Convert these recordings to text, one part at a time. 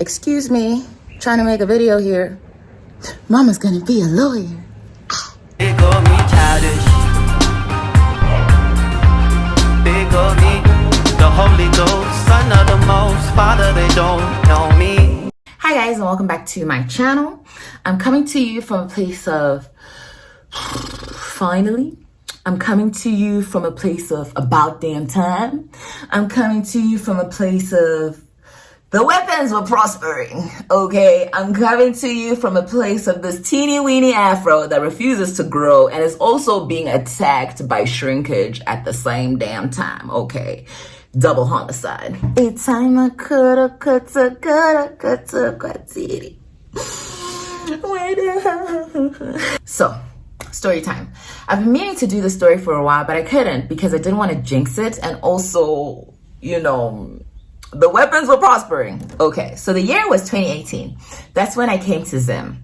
Excuse me, trying to make a video here. Mama's gonna be a lawyer. They call me childish. They call me the Holy Ghost, son of the Most, Father, they don't know me. Hi guys, and welcome back to my channel. I'm coming to you from a place of finally. I'm coming to you from a place of about damn time. I'm coming to you from a place of the weapons were prospering, okay? I'm coming to you from a place of this teeny weeny afro that refuses to grow and is also being attacked by shrinkage at the same damn time, okay? Double homicide. A time I coulda, So, story time. I've been meaning to do the story for a while, but I couldn't because I didn't want to jinx it. And also, you know, the weapons were prospering. Okay, so the year was 2018. That's when I came to Zim.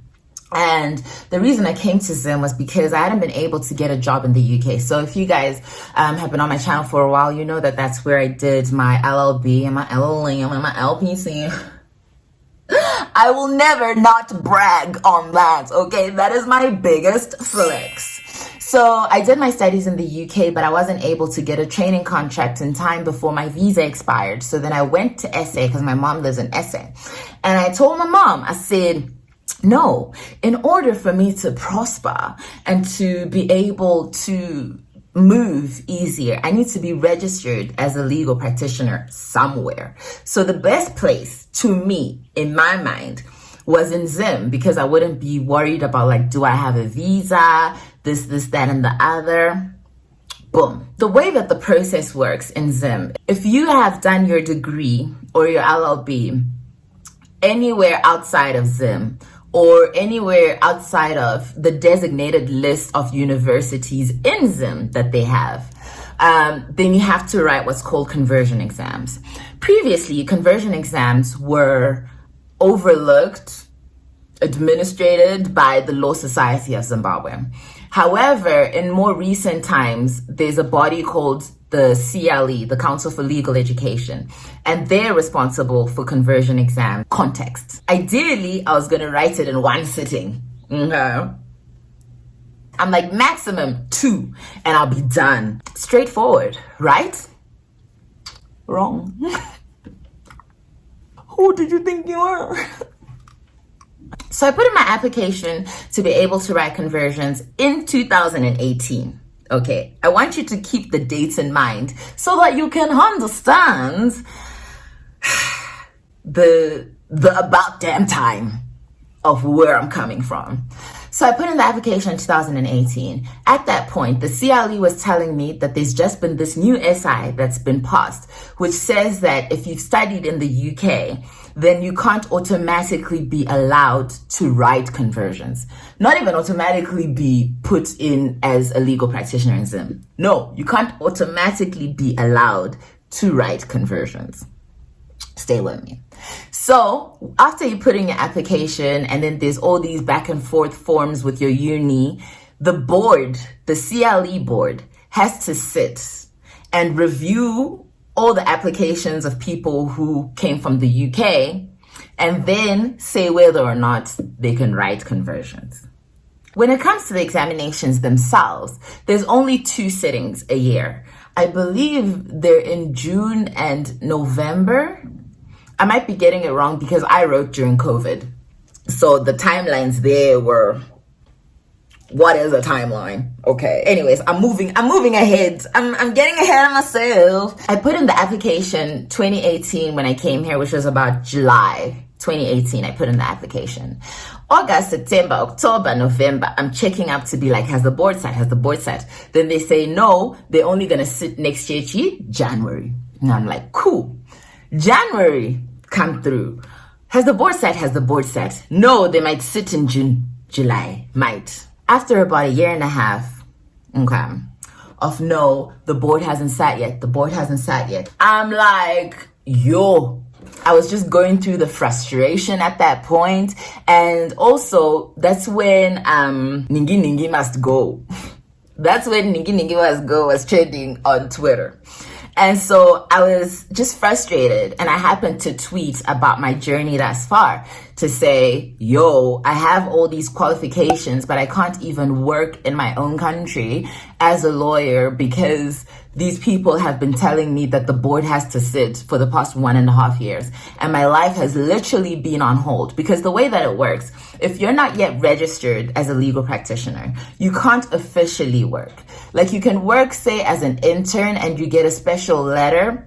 And the reason I came to Zim was because I hadn't been able to get a job in the UK. So if you guys have been on my channel for a while, you know that that's where I did my LLB and my LLM and my LPC. I will never not brag on that, okay? That is my biggest flex. So I did my studies in the UK, but I wasn't able to get a training contract in time before my visa expired. So then I went to SA because my mom lives in SA. And I told my mom, I said, no, in order for me to prosper and to be able to move easier, I need to be registered as a legal practitioner somewhere. So the best place to me, in my mind, was in Zim because I wouldn't be worried about like, do I have a visa, this, that, and the other. Boom. The way that the process works in Zim, if you have done your degree or your LLB anywhere outside of Zim, or anywhere outside of the designated list of universities in Zim that they have, then you have to write what's called conversion exams. Previously, conversion exams were overlooked, administered by the Law Society of Zimbabwe. However, in more recent times, there's a body called the CLE, the Council for Legal Education, and they're responsible for conversion exam context. Ideally, I was going to write it in one sitting. I'm like maximum 2 and I'll be done. Straightforward, right? Wrong. Who did you think you were? So I put in my application to be able to write conversions in 2018. Okay, I want you to keep the dates in mind so that you can understand the about damn time of where I'm coming from. So I put in the application in 2018. At that point, the CLE was telling me that there's just been this new SI that's been passed, which says that if you've studied in the UK, then you can't automatically be allowed to write conversions. Not even automatically be put in as a legal practitioner in Zim. No, you can't automatically be allowed to write conversions. Stay with me. So after you put in your application and then there's all these back and forth forms with your uni, the board, the CLE board, has to sit and review all the applications of people who came from the UK and then say whether or not they can write conversions. When it comes to the examinations themselves, there's only 2 sittings a year. I believe they're in June and November. I might be getting it wrong because I wrote during COVID. So the timelines there were, what is a timeline? Okay. Anyways, I'm moving ahead. I'm getting ahead of myself. I put in the application 2018 when I came here, which was about July 2018. I put in the application. August, September, October, November, I'm checking up to be like, has the board sat? Then they say, no, they're only going to sit next year, January. And I'm like, cool. January, come through. Has the board sat? No, they might sit in June, July, might. After about a year and a half, okay, of no, the board hasn't sat yet. I'm like, yo, I was just going through the frustration at that point. And also, that's when Ningi must go. That's when Ningi must go was trending on Twitter. And so I was just frustrated, and I happened to tweet about my journey thus far to say, yo, I have all these qualifications, but I can't even work in my own country as a lawyer because these people have been telling me that the board has to sit for the past 1.5 years. And my life has literally been on hold, because the way that it works, if you're not yet registered as a legal practitioner, you can't officially work. Like, you can work, say, as an intern, and you get a special letter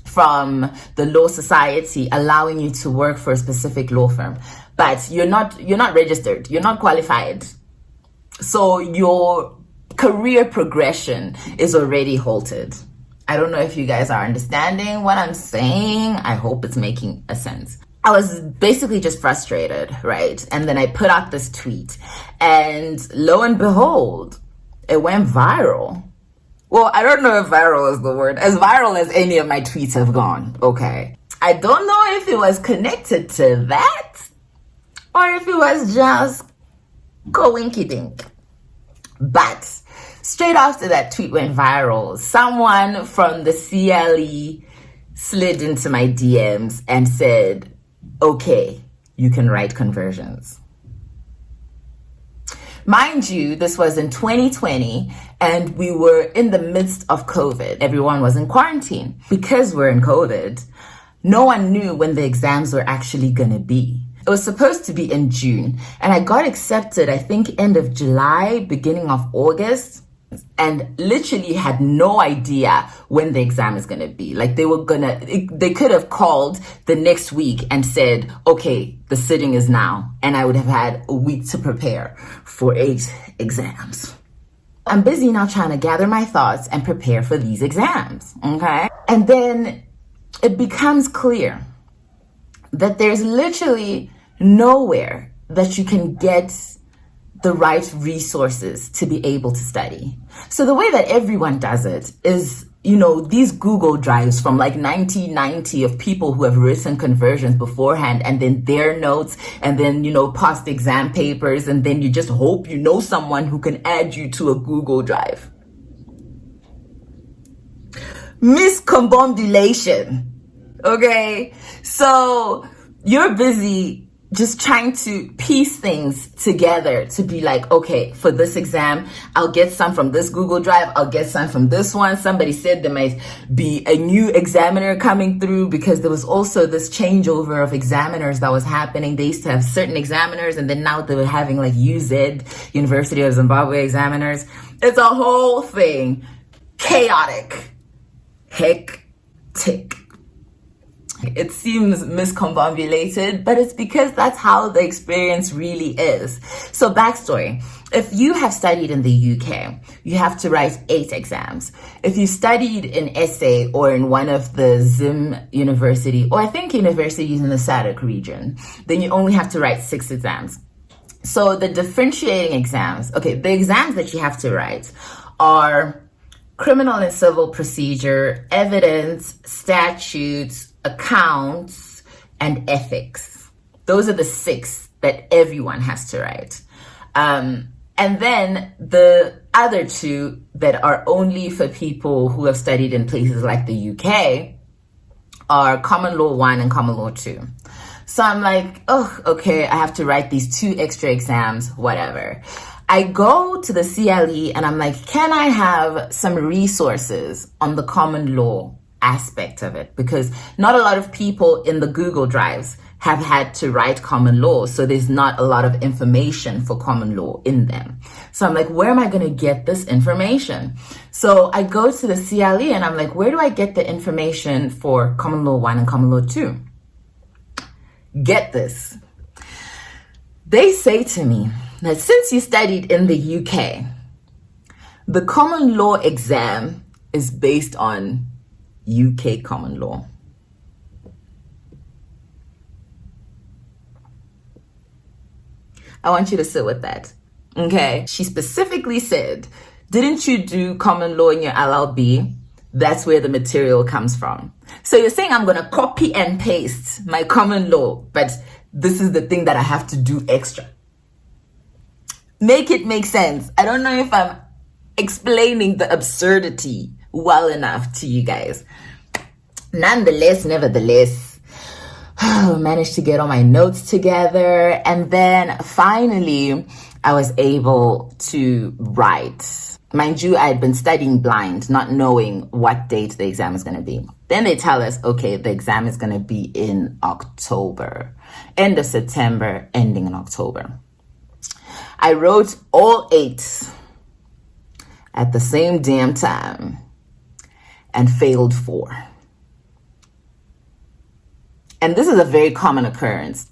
from the law society allowing you to work for a specific law firm, but you're not registered, you're not qualified. So your career progression is already halted. I don't know if you guys are understanding what I'm saying. I hope it's making a sense. I was basically just frustrated, right? And then I put out this tweet, and lo and behold, it went viral. Well, I don't know if viral is the word. As viral as any of my tweets have gone, okay? I don't know if it was connected to that or if it was just coinky-dink. But straight after that tweet went viral, someone from the CLE slid into my DMs and said, okay, you can write conversions. Mind you, this was in 2020, and we were in the midst of COVID. Everyone was in quarantine. Because we're in COVID, no one knew when the exams were actually going to be. It was supposed to be in June, and I got accepted, I think, end of July, beginning of August, and literally had no idea when the exam is going to be. Like, they could have called the next week and said, okay, the sitting is now, and I would have had a week to prepare for 8 exams. I'm busy now trying to gather my thoughts and prepare for these exams, okay? And then it becomes clear that there's literally nowhere that you can get the right resources to be able to study. So the way that everyone does it is, these Google Drives from like 1990 of people who have written conversions beforehand, and then their notes, and then, past exam papers, and then you just hope you know someone who can add you to a Google Drive. Miscombobulation. Okay? So you're busy just trying to piece things together to be like, okay, for this exam, I'll get some from this Google Drive, I'll get some from this one. Somebody said there might be a new examiner coming through, because there was also this changeover of examiners that was happening. They used to have certain examiners, and then now they were having like UZ, University of Zimbabwe examiners. It's a whole thing. Chaotic. Hectic. It seems miscombobulated, but it's because that's how the experience really is. So backstory. If you have studied in the UK, you have to write 8 exams. If you studied in SA or in one of the Zim university, or I think universities in the SADC region, then you only have to write 6 exams. So the differentiating exams, the exams that you have to write are criminal and civil procedure, evidence, statutes, accounts, and ethics. Those are the 6 that everyone has to write. And then the other 2 that are only for people who have studied in places like the UK are Common Law 1 and Common Law 2. So I'm like, oh, okay, I have to write these 2 extra exams, whatever. I go to the CLE and I'm like, can I have some resources on the common law aspect of it? Because not a lot of people in the Google Drives have had to write common law, so there's not a lot of information for common law in them. So I'm like, where am I going to get this information? So I go to the CLE and I'm like, where do I get the information for Common Law 1 and Common Law 2? Get this. They say to me that since you studied in the UK, the common law exam is based on UK common law. I want you to sit with that. Okay. She specifically said, didn't you do common law in your LLB? That's where the material comes from. So you're saying I'm going to copy and paste my common law, but this is the thing that I have to do extra. Make it make sense. I don't know if I'm explaining the absurdity well enough to you guys. Nevertheless, I managed to get all my notes together, and then finally I was able to write. Mind you, I had been studying blind, not knowing what date the exam is going to be. Then they tell us, okay, the exam is going to be in October, end of September, ending in October. I wrote all 8 at the same damn time and failed 4. And this is a very common occurrence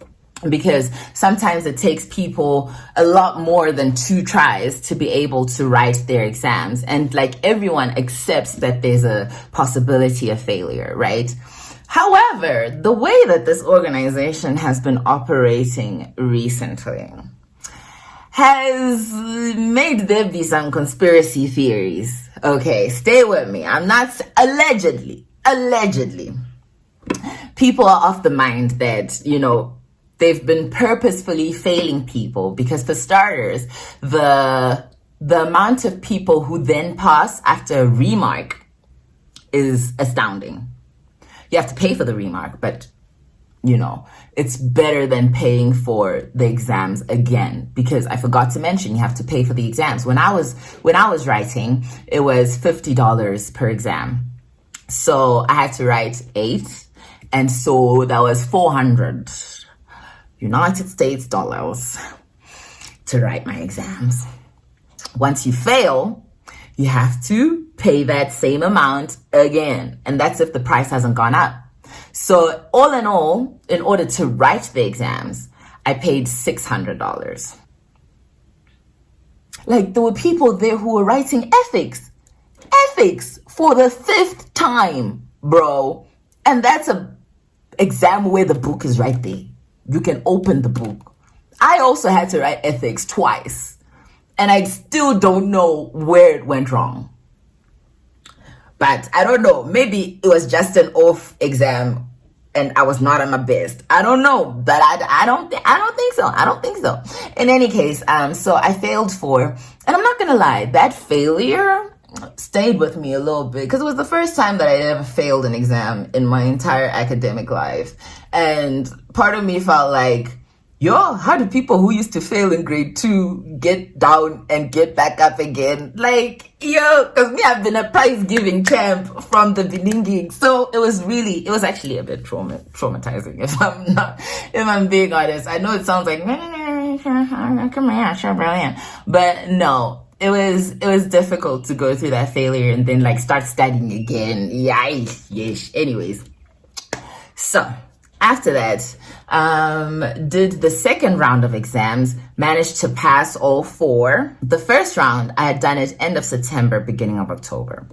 because sometimes it takes people a lot more than 2 tries to be able to write their exams. And like everyone accepts that there's a possibility of failure, right? However, the way that this organization has been operating recently has made there be some conspiracy theories. Okay, stay with me. I'm not allegedly. People are of the mind that, they've been purposefully failing people because, for starters, the amount of people who then pass after a remark is astounding. You have to pay for the remark, but it's better than paying for the exams again, because I forgot to mention you have to pay for the exams. When I was writing, it was $50 per exam. So I had to write 8. And so that was 400 United States dollars to write my exams. Once you fail, you have to pay that same amount again. And that's if the price hasn't gone up. So all in all, in order to write the exams, I paid $600. Like, there were people there who were writing ethics for the 5th time, bro. And that's a exam where the book is right there. You can open the book. I also had to write ethics twice, and I still don't know where it went wrong. But I don't know. Maybe it was just an off exam and I was not at my best. I don't know, but I don't think so. In any case, so I failed 4, and I'm not gonna lie, that failure stayed with me a little bit because it was the first time that I ever failed an exam in my entire academic life. And part of me felt like, how do people who used to fail in grade 2 get down and get back up again? Like, because me, I've been a prize giving champ from the beginning. So it was actually a bit traumatizing if I'm being honest. I know it sounds like, come here, sure, brilliant. But no. It was difficult to go through that failure and then start studying again. Yes. Anyways, so after that, did the second round of exams, managed to pass all 4. The first round, I had done it end of September, beginning of October.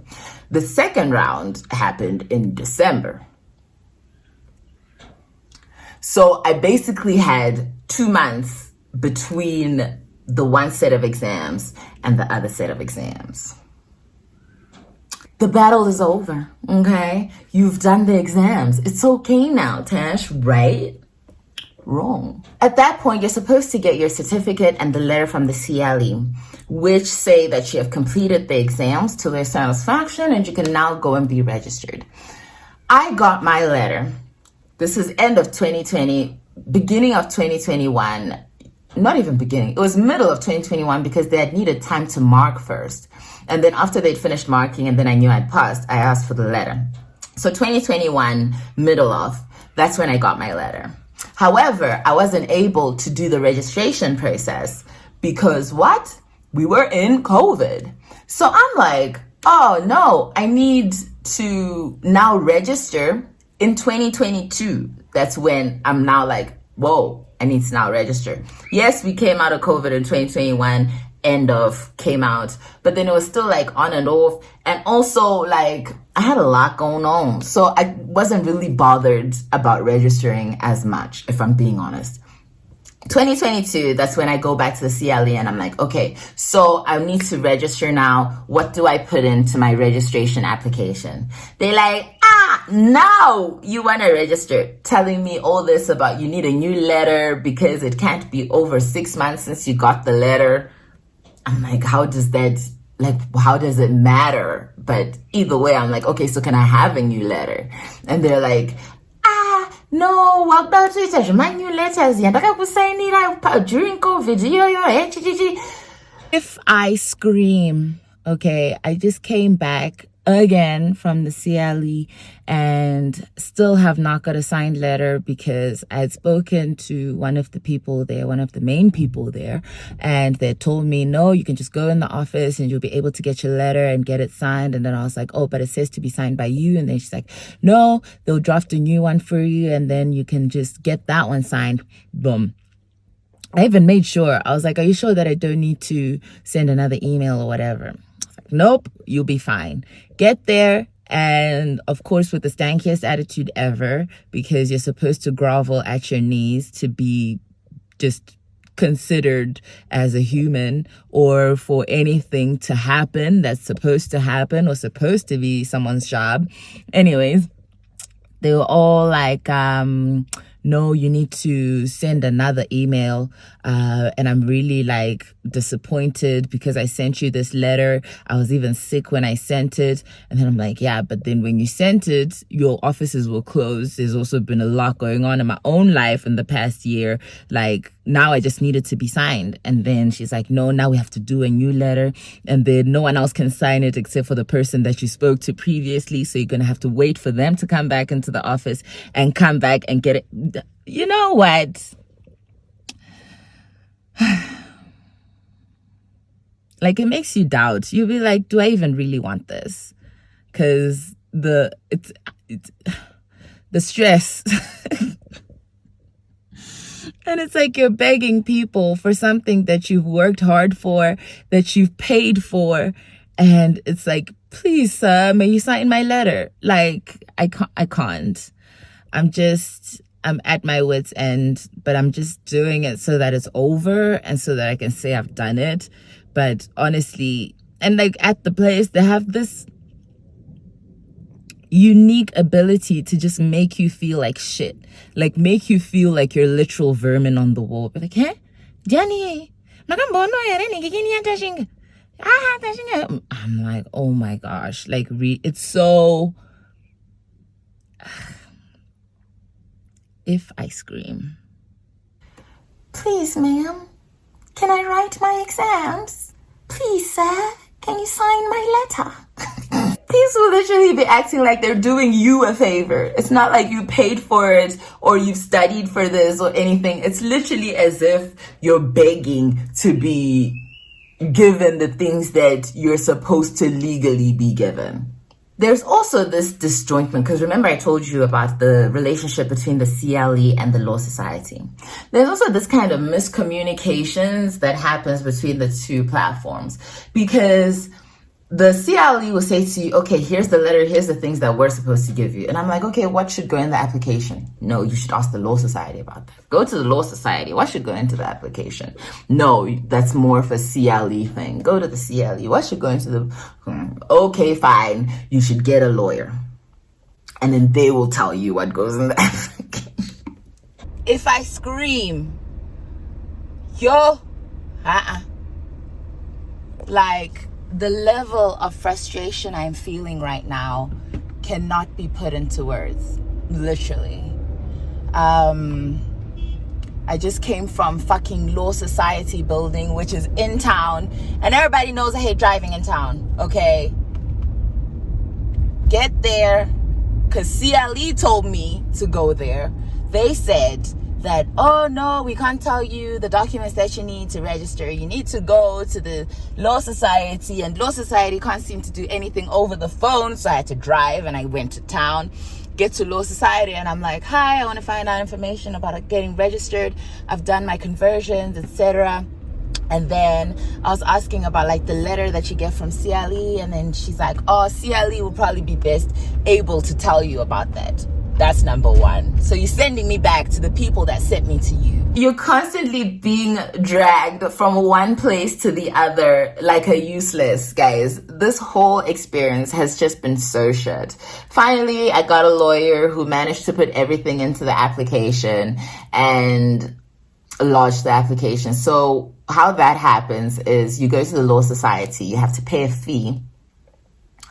The second round happened in December. So I basically had 2 months between the one set of exams and the other set of exams. The battle is over, okay? You've done the exams. It's okay now, Tash, right? Wrong. At that point, you're supposed to get your certificate and the letter from the CLE, which say that you have completed the exams to their satisfaction and you can now go and be registered. I got my letter. This is end of 2020, beginning of 2021. Not even beginning. It was middle of 2021 because they had needed time to mark first. And then after they'd finished marking and then I knew I'd passed, I asked for the letter. So 2021, middle of, that's when I got my letter. However, I wasn't able to do the registration process because what? We were in COVID. So I'm like, oh no, I need to now register in 2022. That's when I'm now like, whoa, I need to now register. Yes, we came out of COVID in 2021, came out, but then it was still on and off. And also I had a lot going on. So I wasn't really bothered about registering as much, if I'm being honest. 2022, that's when I go back to the CLE and I'm like, okay, so I need to register now. What do I put into my registration application? They're like, now you want to register, telling me all this about you need a new letter because it can't be over 6 months since you got the letter. I'm like, how does that like, how does it matter? But either way, I'm like, okay, so can I have a new letter? And they're like, no, well, that's it. My new letters, yeah, like I was saying it during COVID. If I scream, okay, I just came back again from the CLE and still have not got a signed letter because I had spoken to one of the people there, one of the main people there, and they told me, no, you can just go in the office and you'll be able to get your letter and get it signed. And then I was like, oh, but it says to be signed by you. And then she's like, no, they'll draft a new one for you and then you can just get that one signed. Boom. I even made sure. I was like, are you sure that I don't need to send another email or whatever? I was like, nope, you'll be fine. Get there. And of course, with the stankiest attitude ever, because you're supposed to grovel at your knees to be just considered as a human, or for anything to happen that's supposed to happen or supposed to be someone's job. Anyways, they were all like, no, you need to send another email. And I'm really like disappointed because I sent you this letter. I was even sick when I sent it. And then I'm like, yeah, but then when you sent it, your offices were closed. There's also been a lot going on in my own life in the past year. Like, now I just needed to be signed. And then she's like, no, now we have to do a new letter. And then no one else can sign it except for the person that you spoke to previously. So you're going to have to wait for them to come back into the office and come back and get it. You know what? Like, it makes you doubt. You'll be like, do I even really want this? Because it's the stress. And it's like you're begging people for something that you've worked hard for, that you've paid for. And it's like, please, sir, may you sign my letter? Like, I can't. I'm at my wit's end, but I'm just doing it so that it's over and so that I can say I've done it. But honestly, and like at the place, they have this unique ability to just make you feel like shit. Like, make you feel like you're literal vermin on the wall. Be like, hey, Johnny, I'm like, oh my gosh. Like, it's so... If I scream, please, ma'am, can I write my exams? Please, sir, can you sign my letter? These will literally be acting like they're doing you a favor. It's not like you paid for it or you've studied for this or anything. It's literally as if you're begging to be given the things that you're supposed to legally be given. There's also this disjointment, because remember I told you about the relationship between the CLE and the Law Society. There's also this kind of miscommunications that happens between the two platforms, because the CLE will say to you, okay, here's the letter, here's the things that we're supposed to give you. And I'm like, okay, what should go in the application? No, you should ask the Law Society about that. Go to the Law Society. What should go into the application? No, that's more of a CLE thing. Go to the CLE. What should go into the... Okay, fine. You should get a lawyer. And then they will tell you what goes in the application. If I scream, like... the level of frustration I'm feeling right now cannot be put into words, literally. I just came from fucking Law Society building, which is in town, and everybody knows I hate driving in town, okay? Get there, because CLE told me to go there. They said that, oh no, we can't tell you the documents that you need to register. You need to go to the Law Society, and Law Society can't seem to do anything over the phone. So I had to drive, and I went to town, get to Law Society, and I'm like, hi, I want to find out information about getting registered. I've done my conversions, etc. And then I was asking about like the letter that you get from CLE, and then she's like, oh, CLE will probably be best able to tell you about that. That's number one. So you're sending me back to the people that sent me to you. You're constantly being dragged from one place to the other like a useless, guys. This whole experience has just been so shit. Finally, I got a lawyer who managed to put everything into the application, and lodge the application. So how that happens is you go to the Law Society, you have to pay a fee,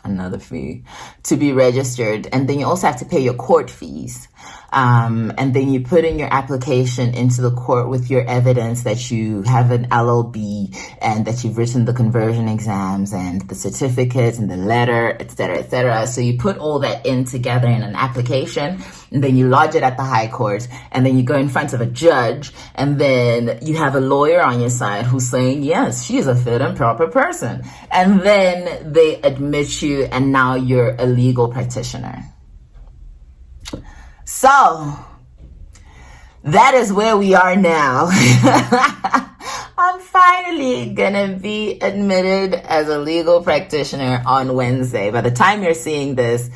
another fee, to be registered, and then you also have to pay your court fees. And then you put in your application into the court with your evidence that you have an LLB and that you've written the conversion exams and the certificates and the letter, etc., etc. So you put all that in together in an application, and then you lodge it at the High Court, and then you go in front of a judge, and then you have a lawyer on your side who's saying, yes, she's a fit and proper person. And then they admit you, and now you're a legal practitioner. So that is where we are now. I'm finally gonna be admitted as a legal practitioner on Wednesday. By the time you're seeing this,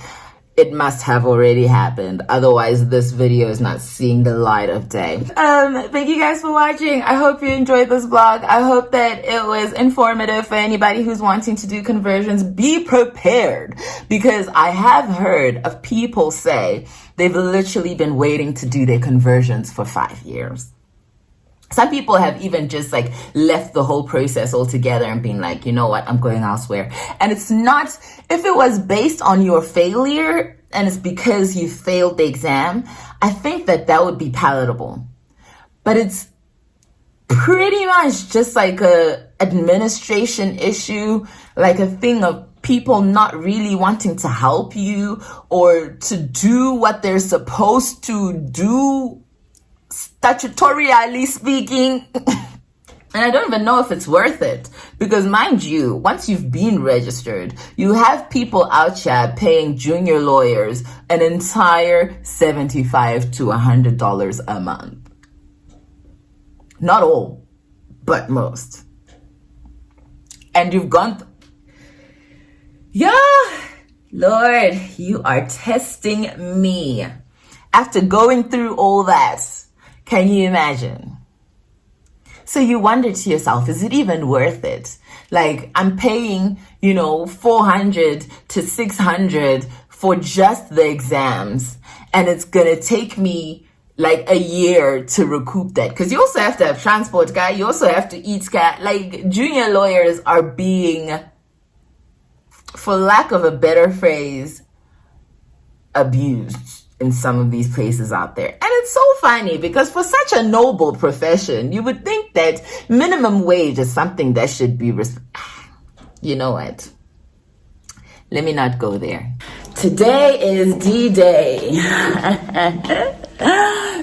it must have already happened. Otherwise, this video is not seeing the light of day. Thank you guys for watching. I hope you enjoyed this vlog. I hope that it was informative for anybody who's wanting to do conversions. Be prepared, because I have heard of people say they've literally been waiting to do their conversions for 5 years. Some people have even just like left the whole process altogether and been like, you know what, I'm going elsewhere. And it's not, if it was based on your failure and it's because you failed the exam, I think that that would be palatable. But it's pretty much just like a administration issue, like a thing of people not really wanting to help you or to do what they're supposed to do, statutorily speaking. And I don't even know if it's worth it, because mind you, once you've been registered, you have people out here paying junior lawyers an entire $75 to $100 a month. Not all, but most. And you've gone Lord, you are testing me. After going through all that, can you imagine? So you wonder to yourself, is it even worth it? Like, I'm paying, $400 to $600 for just the exams, and it's gonna take me like a year to recoup that. Because you also have to have transport, guy. You also have to eat, guy. Like, junior lawyers are being, for lack of a better phrase, abused in some of these places out there. And it's so funny, because for such a noble profession, you would think that minimum wage is something that should be you know what, let me not go there. Today is D-Day.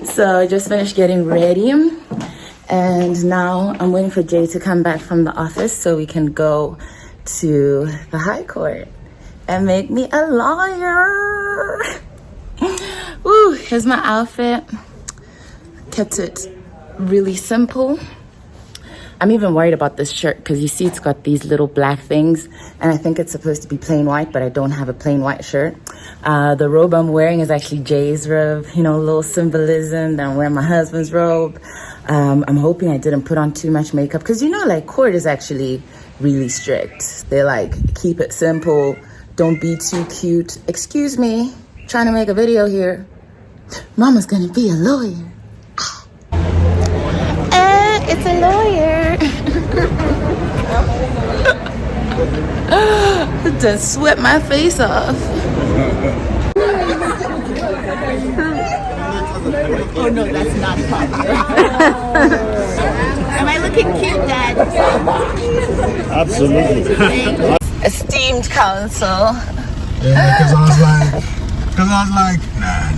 So I just finished getting ready, and now I'm waiting for Jay to come back from the office so we can go to the High Court and make me a lawyer. Ooh, here's my outfit. Kept it really simple. I'm even worried about this shirt because you see it's got these little black things, and I think it's supposed to be plain white, but I don't have a plain white shirt. The robe I'm wearing is actually Jay's robe, a little symbolism. Then I'm wearing my husband's robe. I'm hoping I didn't put on too much makeup because court is actually really strict. They're like, keep it simple, don't be too cute. Excuse me, trying to make a video here. Mama's gonna be a lawyer. It's a lawyer. Just sweat my face off. Oh no, that's not proper. Am I looking cute, Dad? Absolutely. Esteemed counsel. Yeah, because I was like, nah.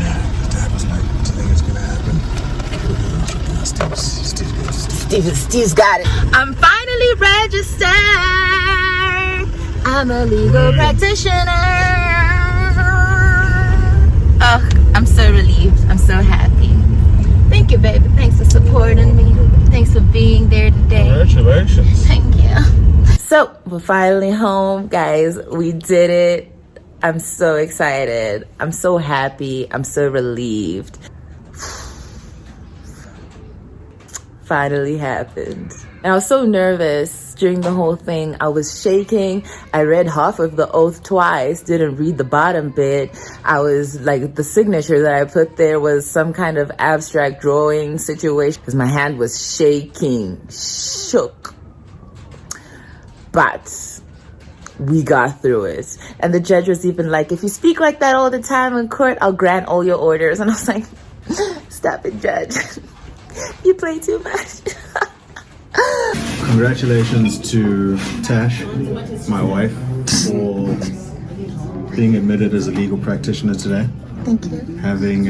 Dad was like, do you think it's gonna happen? Steve's got it. I'm finally registered. I'm a legal practitioner. Oh, I'm so relieved. I'm so happy. Thank you, baby. Thanks for supporting me. Thanks for being there today. Congratulations. Thank you. So, we're finally home, guys. We did it. I'm so excited. I'm so happy. I'm so relieved. finally happened. And I was so nervous during the whole thing. I was shaking. I read half of the oath twice, didn't read the bottom bit. I was like, the signature that I put there was some kind of abstract drawing situation because my hand was shaking, shook. But we got through it. And the judge was even like, if you speak like that all the time in court, I'll grant all your orders. And I was like, stop it, judge. You play too much. Congratulations to Tash, my wife, for being admitted as a legal practitioner today. Thank you. Having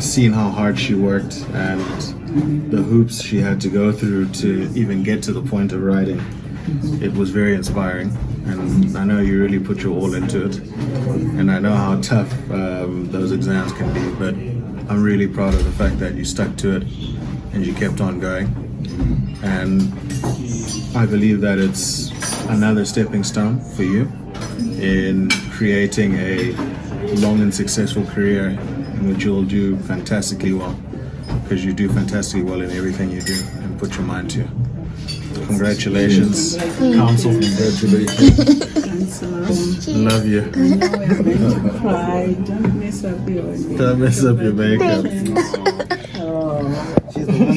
seen how hard she worked and the hoops she had to go through to even get to the point of writing, it was very inspiring. And I know you really put your all into it. And I know how tough those exams can be, but I'm really proud of the fact that you stuck to it and you kept on going. And I believe that it's another stepping stone for you in creating a long and successful career in which you'll do fantastically well, because you do fantastically well in everything you do and put your mind to. Congratulations, counsel. Congratulations. Love you. Don't mess up your Don't mess up your makeup.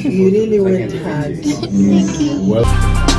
You really worked hard. Well.